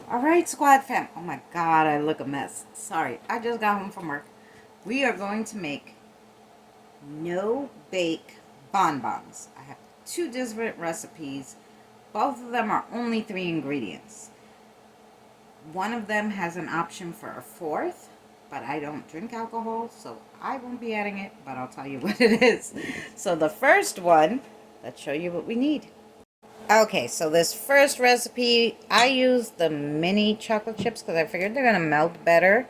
Alright, Squad Fam. Oh my god, I look a mess. Sorry, I just got home from work. We are going to make no-bake bonbons. I have two different recipes. Both of them are only 3 ingredients. One of them has an option for a fourth, but I don't drink alcohol, so I won't be adding it, but I'll tell you what it is. So the first one, let's show you what we need. Okay, so this first recipe, I used the mini chocolate chips because I figured they're going to melt better.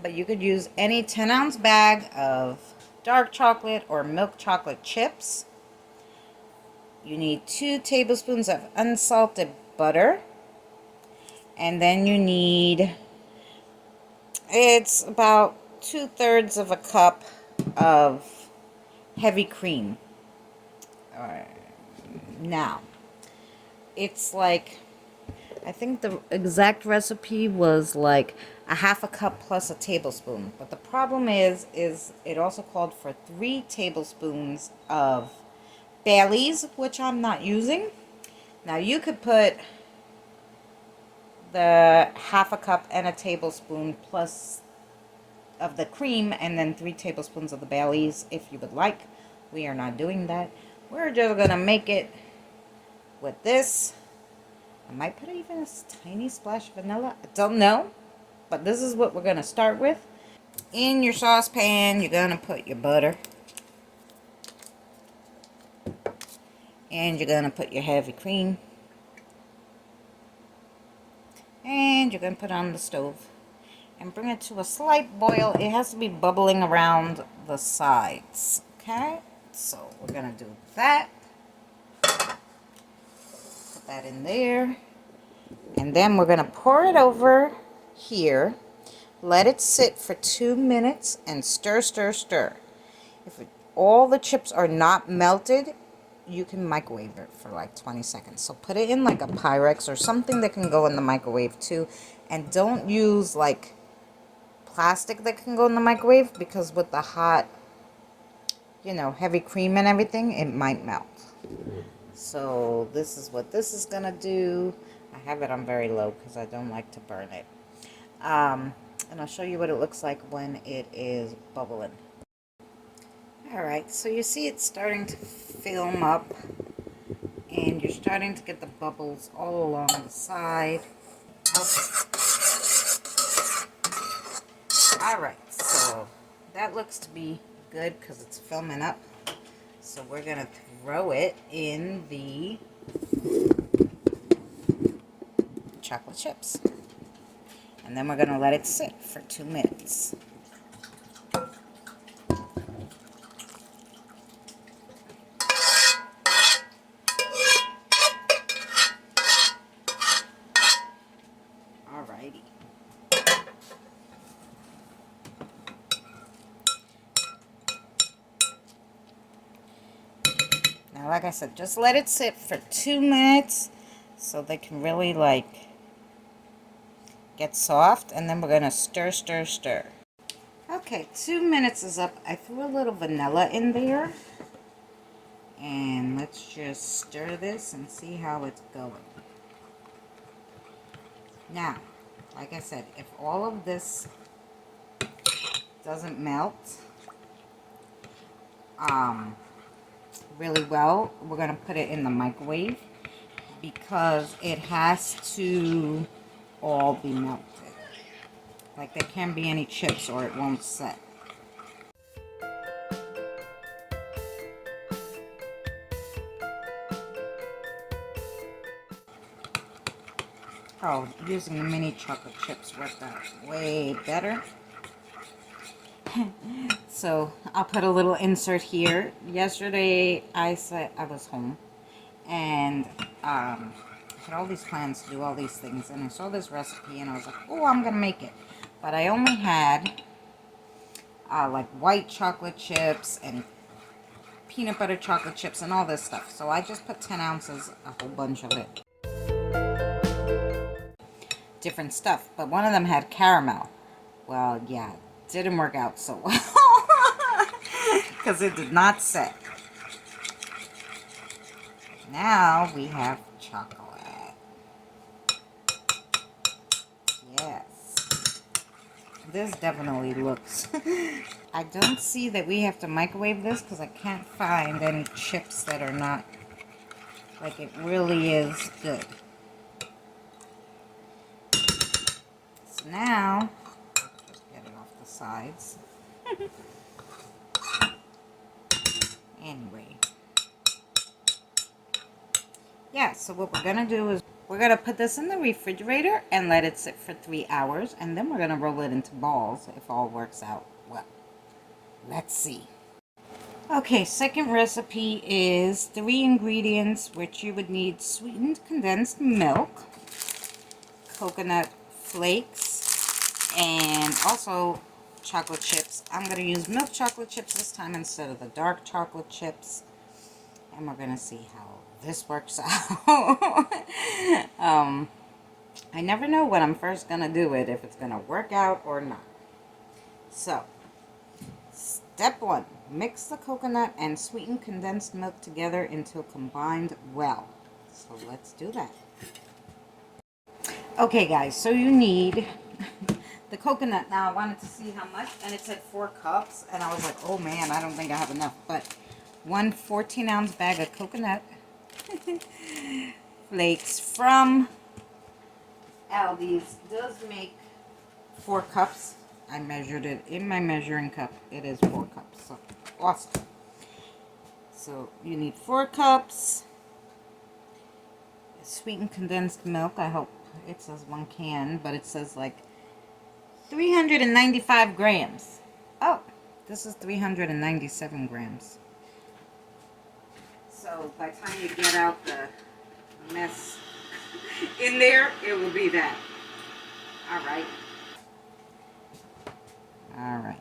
But you could use any 10-ounce bag of dark chocolate or milk chocolate chips. You need 2 tablespoons of unsalted butter. And then you need, it's about 2/3 of a cup of heavy cream. Now, it's like, I think the exact recipe was like a half a cup plus a tablespoon. But the problem is it also called for 3 tablespoons of Bailey's, which I'm not using. Now you could put the half a cup and a tablespoon plus of the cream and then 3 tablespoons of the Bailey's if you would like. We are not doing that. We're just gonna make it with this. I might put even a tiny splash of vanilla. I don't know. But this is what we're going to start with. In your saucepan, you're going to put your butter. And you're going to put your heavy cream. And you're going to put it on the stove. And bring it to a slight boil. It has to be bubbling around the sides. Okay? So we're going to do that. Put that in there. And then we're going to pour it over here. Let it sit for 2 minutes and stir, stir, stir. If all the chips are not melted, you can microwave it for like 20 seconds. So put it in like a Pyrex or something that can go in the microwave too. And don't use like plastic that can go in the microwave because with the hot, you know, heavy cream and everything, it might melt. So this is what this is going to do. I have it on very low because I don't like to burn it. And I'll show you what it looks like when it is bubbling. Alright, so you see it's starting to film up. And you're starting to get the bubbles all along the side. Okay. Alright, so that looks to be good because it's filming up. So we're going to throw it in the chocolate chips. And then we're going to let it sit for 2 minutes. Alrighty. Now, like I said, just let it sit for 2 minutes so they can really like get soft, and then we're going to stir, stir, stir. Okay, 2 minutes is up. I threw a little vanilla in there. And let's just stir this and see how it's going. Now, like I said, if all of this doesn't melt really well, we're going to put it in the microwave because it has to all be melted. Like there can't be any chips or it won't set. Oh, using the mini chocolate chips worked out way better. So I'll put a little insert here. Yesterday I said I was home and I had all these plans to do all these things, and I saw this recipe and I was like, oh, I'm gonna make it. But I only had like white chocolate chips and peanut butter chocolate chips and all this stuff. So I just put 10 ounces, a whole bunch of it. Different stuff, but one of them had caramel. Well, yeah, didn't work out so well because it did not set. Now we have chocolate. This definitely looks. I don't see that we have to microwave this because I can't find any chips that are not, like, it really is good. So now, just get it off the sides. Anyway. Yeah, so what we're gonna do is we're gonna put this in the refrigerator and let it sit for 3 hours, and then we're gonna roll it into balls if all works out well. Let's see. Okay, second recipe is 3 ingredients, which you would need: sweetened condensed milk, coconut flakes, and also chocolate chips. I'm gonna use milk chocolate chips this time instead of the dark chocolate chips, and we're gonna see how this works out. I never know when I'm first gonna do it, if it's gonna work out or not. So, step 1, mix the coconut and sweetened condensed milk together until combined well. So let's do that. Okay guys, so you need the coconut. Now I wanted to see how much, and it said 4 cups, and I was like, oh man, I don't think I have enough. But 1 14-ounce bag of coconut flakes from Aldi's does make 4 cups. I measured it in my measuring cup. It is 4 cups. So awesome. So you need 4 cups. Sweetened condensed milk. I hope it says 1 can, but it says like 395 grams. Oh, this is 397 grams. So by the time you get out the mess in there, it will be that. Alright. Alrighty.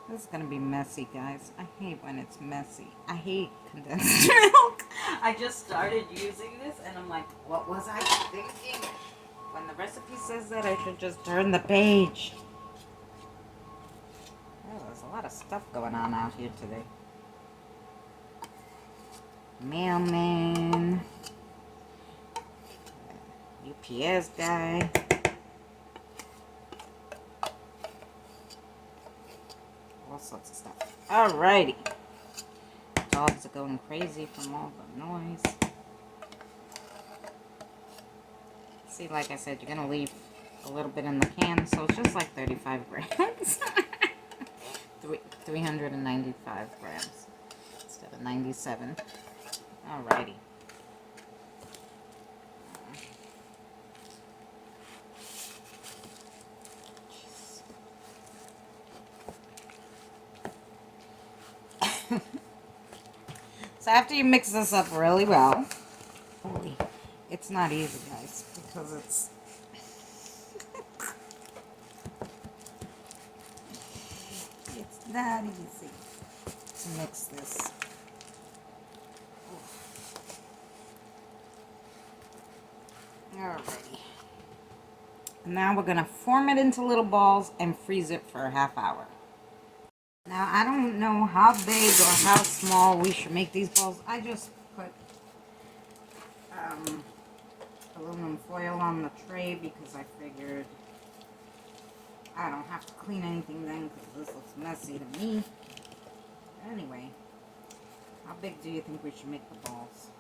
This is going to be messy, guys. I hate when it's messy. I hate condensed milk. I just started using this, and I'm like, what was I thinking? When the recipe says that, I should just turn the page. Oh, there's a lot of stuff going on out here today. Mailman. UPS guy. All sorts of stuff. Alrighty. Dogs are going crazy from all the noise. See, like I said, you're going to leave a little bit in the can, so it's just like 35 grams. 395 grams instead of 97. Alrighty. So after you mix this up really well, it's not easy, guys, because it's not easy to mix this. Alrighty. Now we're gonna form it into little balls and freeze it for a half hour. Now I don't know how big or how small we should make these balls. I just put aluminum foil on the tray because I figured I don't have to clean anything then, because this looks messy to me. Anyway, how big do you think we should make the balls?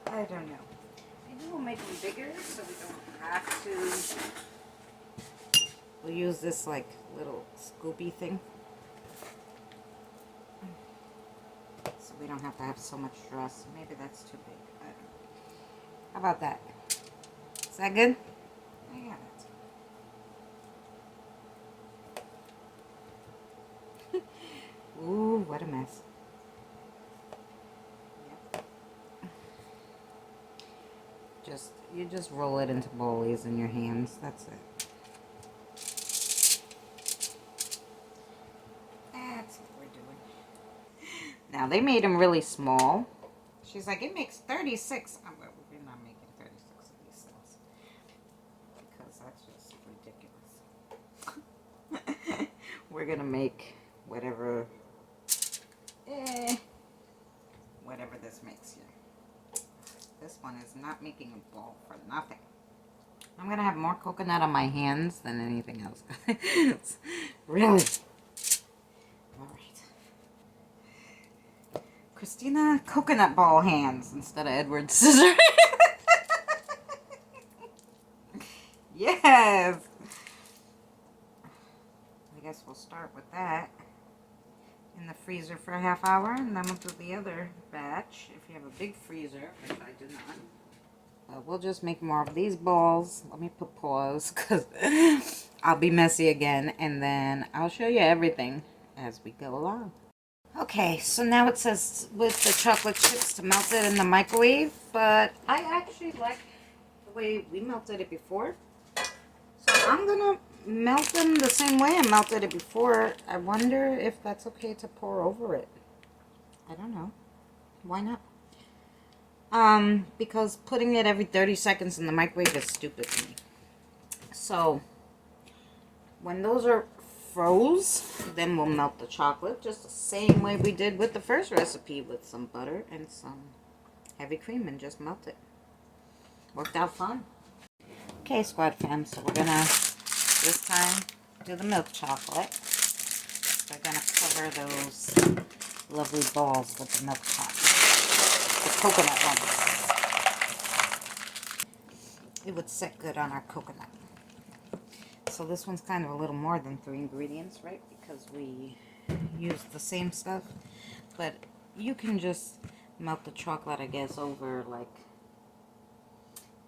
I don't know. Maybe we'll make them bigger so we don't have to. We'll use this like little scoopy thing, so we don't have to have so much stress. Maybe that's too big. I don't know. How about that? Is that good? I got it. Ooh, what a mess. Yep. You just roll it into bowlies in your hands. That's it. Now, they made them really small. She's like, it makes 36. Oh, well, we're not making 36 of these things, because that's just ridiculous. We're going to make whatever this makes here. This one is not making a ball for nothing. I'm going to have more coconut on my hands than anything else. Really. All right. Christina, coconut ball hands instead of Edward scissors. Yes. I guess we'll start with that in the freezer for a half hour, and then we'll do the other batch if you have a big freezer, which I do not. We'll just make more of these balls. Let me put pause because I'll be messy again, and then I'll show you everything as we go along. Okay, so now it says with the chocolate chips to melt it in the microwave, but I actually like the way we melted it before. So I'm gonna melt them the same way I melted it before. I wonder if that's okay to pour over it. I don't know. Why not? Because putting it every 30 seconds in the microwave is stupid to me. So when those are froze, then we'll melt the chocolate just the same way we did with the first recipe with some butter and some heavy cream and just melt it. Worked out fine. Okay, Squad Fam, so we're gonna this time do the milk chocolate. We're gonna cover those lovely balls with the milk chocolate, the coconut ones. It would sit good on our coconut. So this one's kind of a little more than 3 ingredients, right? Because we use the same stuff. But you can just melt the chocolate, I guess, over, like,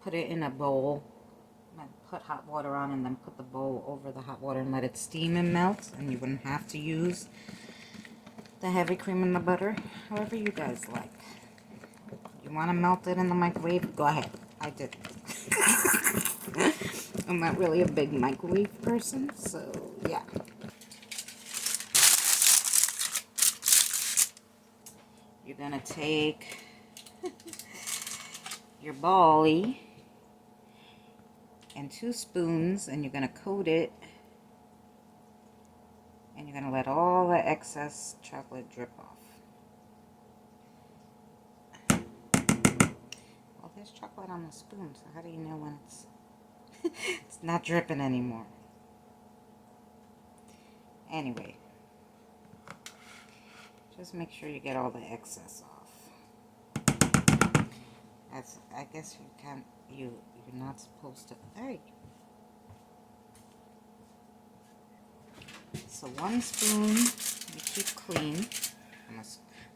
put it in a bowl and put hot water on, and then put the bowl over the hot water and let it steam and melt. And you wouldn't have to use the heavy cream and the butter. However you guys like. You want to melt it in the microwave? Go ahead. I did. I'm not really a big microwave person, so yeah. You're gonna take your bally and 2 spoons, and you're gonna coat it, and you're gonna let all the excess chocolate drip off. Well, there's chocolate on the spoon, so how do you know when it's it's not dripping anymore? Anyway, just make sure you get all the excess off. That's, I guess you can't, you're not supposed to. Hey. So 1 spoon you keep clean.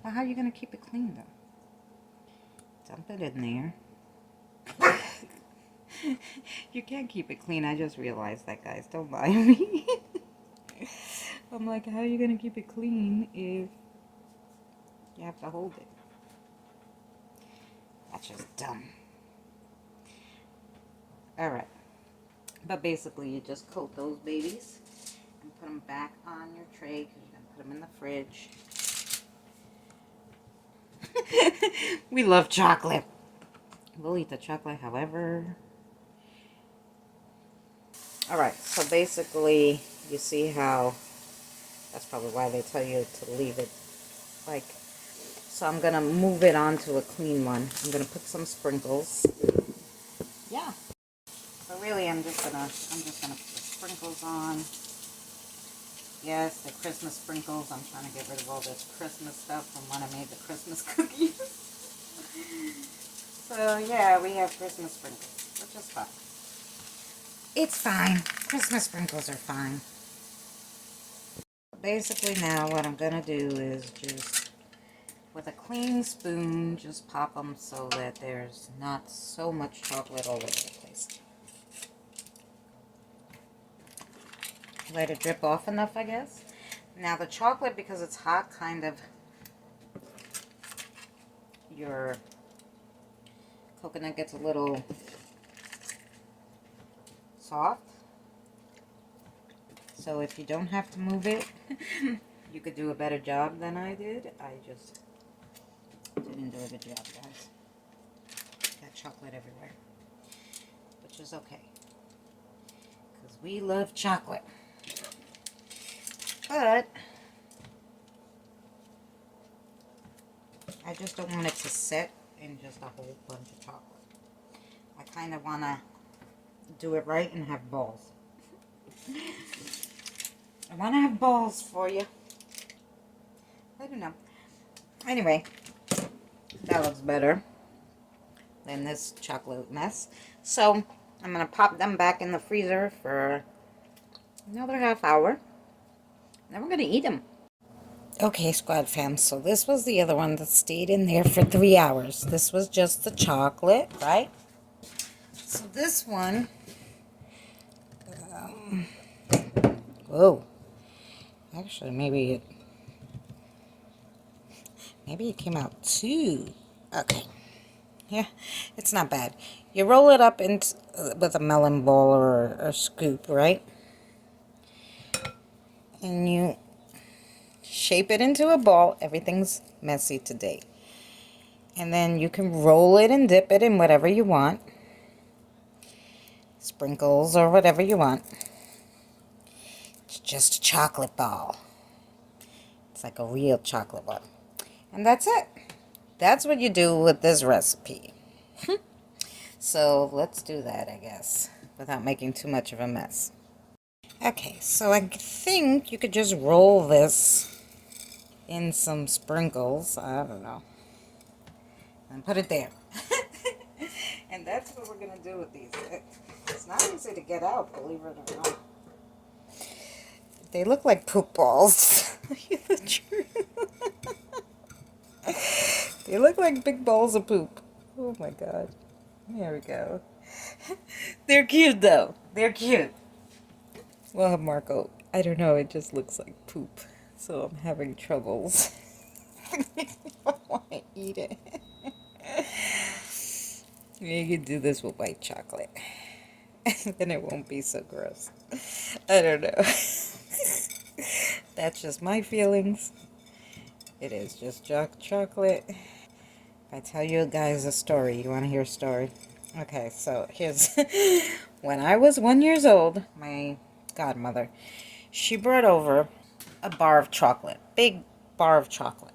Well, how are you gonna keep it clean though? Dump it in there. You can't keep it clean. I just realized that, guys. Don't lie to me. I'm like, how are you going to keep it clean if you have to hold it? That's just dumb. Alright. But basically, you just coat those babies and put them back on your tray because you're going to put them in the fridge. We love chocolate. We'll eat the chocolate however. Alright, so basically, you see how, that's probably why they tell you to leave it like, so I'm going to move it onto a clean one. I'm going to put some sprinkles. Yeah. So really, I'm just going to put the sprinkles on. Yes, the Christmas sprinkles. I'm trying to get rid of all this Christmas stuff from when I made the Christmas cookies. So yeah, we have Christmas sprinkles, which is fine. It's fine. Christmas sprinkles are fine. Basically now what I'm going to do is just, with a clean spoon, just pop them so that there's not so much chocolate all over the place. Let it drip off enough, I guess. Now the chocolate, because it's hot, kind of, your coconut gets a little soft. So if you don't have to move it, you could do a better job than I did. I just didn't do a good job, guys. Got chocolate everywhere, which is okay, because we love chocolate. But I just don't want it to set in just a whole bunch of chocolate. I kind of want to do it right and have balls. I want to have balls for you. I don't know. Anyway, that looks better than this chocolate mess. So I'm going to pop them back in the freezer for another half hour. Then we're going to eat them. Okay, Squad Fam, so this was the other one that stayed in there for 3 hours. This was just the chocolate, right? So this one, whoa, actually maybe it came out too. Okay, yeah, it's not bad. You roll it up into, with a melon ball or a scoop, right? And you shape it into a ball. Everything's messy today. And then you can roll it and dip it in whatever you want. Sprinkles or whatever you want. It's just a chocolate ball. It's like a real chocolate ball. And that's it. That's what you do with this recipe. So let's do that, I guess, without making too much of a mess. Okay, so I think you could just roll this in some sprinkles. I don't know. And put it there. And that's what we're going to do with these. It's not easy to get out, believe it or not. They look like poop balls. The truth. They look like big balls of poop. Oh my god. There we go. They're cute though. They're cute. Well, Marco, I don't know. It just looks like poop. So I'm having troubles. I want to eat it. You can do this with white chocolate. Then it won't be so gross. I don't know. That's just my feelings. It is just chocolate. If I tell you guys a story, you want to hear a story? Okay, so here's... When I was 1 year old, my godmother, she brought over a bar of chocolate. Big bar of chocolate.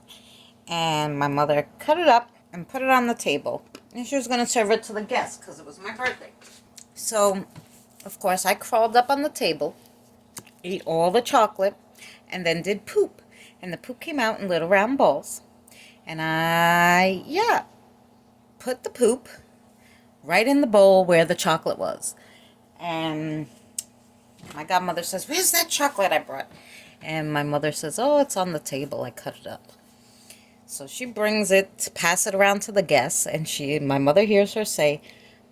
And my mother cut it up and put it on the table. And she was going to serve it to the guests because it was my birthday. So, of course, I crawled up on the table, ate all the chocolate, and then did poop. And the poop came out in little round balls. And I, put the poop right in the bowl where the chocolate was. And my godmother says, "Where's that chocolate I brought?" And my mother says, "Oh, it's on the table. I cut it up." So she brings it to pass it around to the guests. And my mother hears her say,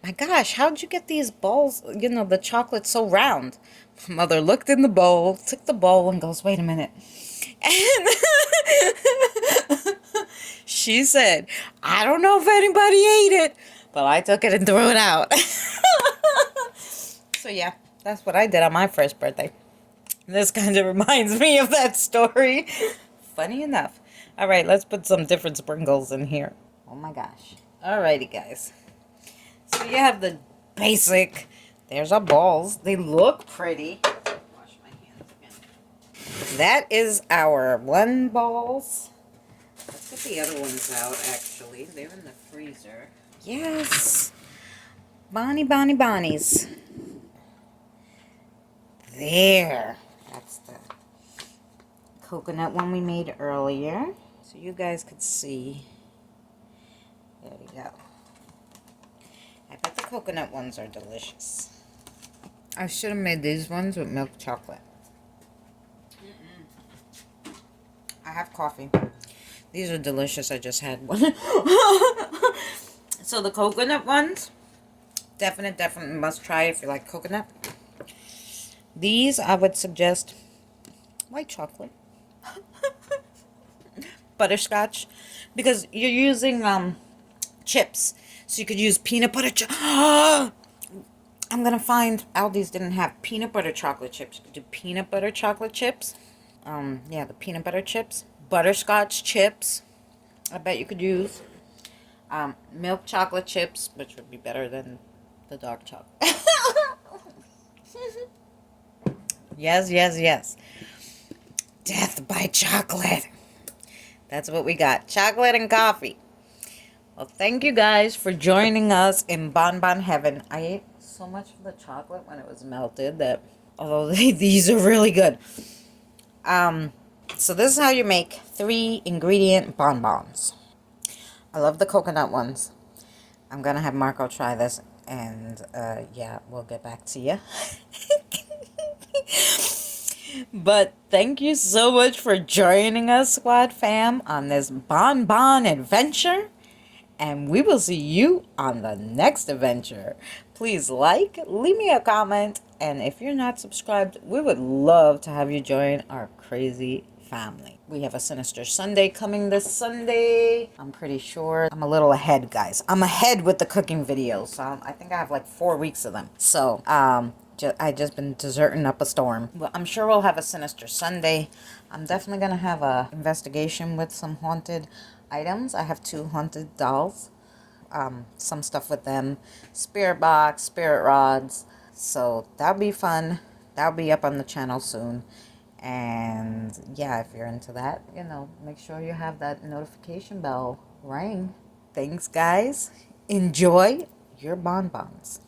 "My gosh, how'd you get these balls, the chocolate so round?" Mother looked in the bowl, took the bowl, and goes, "Wait a minute." And she said, "I don't know if anybody ate it, but I took it and threw it out." So yeah, that's what I did on my first birthday. This kind of reminds me of that story. Funny enough. All right, let's put some different sprinkles in here. Oh my gosh. Alrighty, guys. So you have the basic. There's our balls. They look pretty. Wash my hands again. That is our 1 balls. Let's get the other ones out, actually. They're in the freezer. Yes. Bonnies. There. That's the coconut one we made earlier. So you guys could see. There we go. I bet the coconut ones are delicious. I should have made these ones with milk chocolate. I have coffee. These are delicious. I just had one. So the coconut ones, definitely must try if you like coconut. These I would suggest white chocolate. Butterscotch, because you're using chips, so you could use peanut butter I'm gonna find Aldi's didn't have peanut butter chocolate chips. You could do peanut butter chocolate chips. Yeah, the peanut butter chips. Butterscotch chips. I bet you could use milk chocolate chips, which would be better than the dark chocolate. Yes. Death by chocolate. That's what we got. Chocolate and coffee. Well, thank you guys for joining us in Bonbon Heaven. I ate so much of the chocolate when it was melted that, although these are really good. So this is how you make 3-ingredient bonbons. I love the coconut ones. I'm gonna have Marco try this, and yeah, we'll get back to you. But thank you so much for joining us, Squad Fam, on this bonbon adventure. And we will see you on the next adventure. Please like, leave me a comment, and if you're not subscribed, we would love to have you join our crazy family. We have a Sinister Sunday coming this Sunday. I'm pretty sure I'm a little ahead, guys. I'm ahead with the cooking videos. So I think I have like 4 weeks of them. So, I just been deserting up a storm. But I'm sure we'll have a Sinister Sunday. I'm definitely going to have a investigation with some haunted items. I have 2 haunted dolls. Some stuff with them. Spirit box, spirit rods. So that'll be fun. That'll be up on the channel soon. And yeah, if you're into that, you know, make sure you have that notification bell ring. Thanks, guys. Enjoy your bonbons.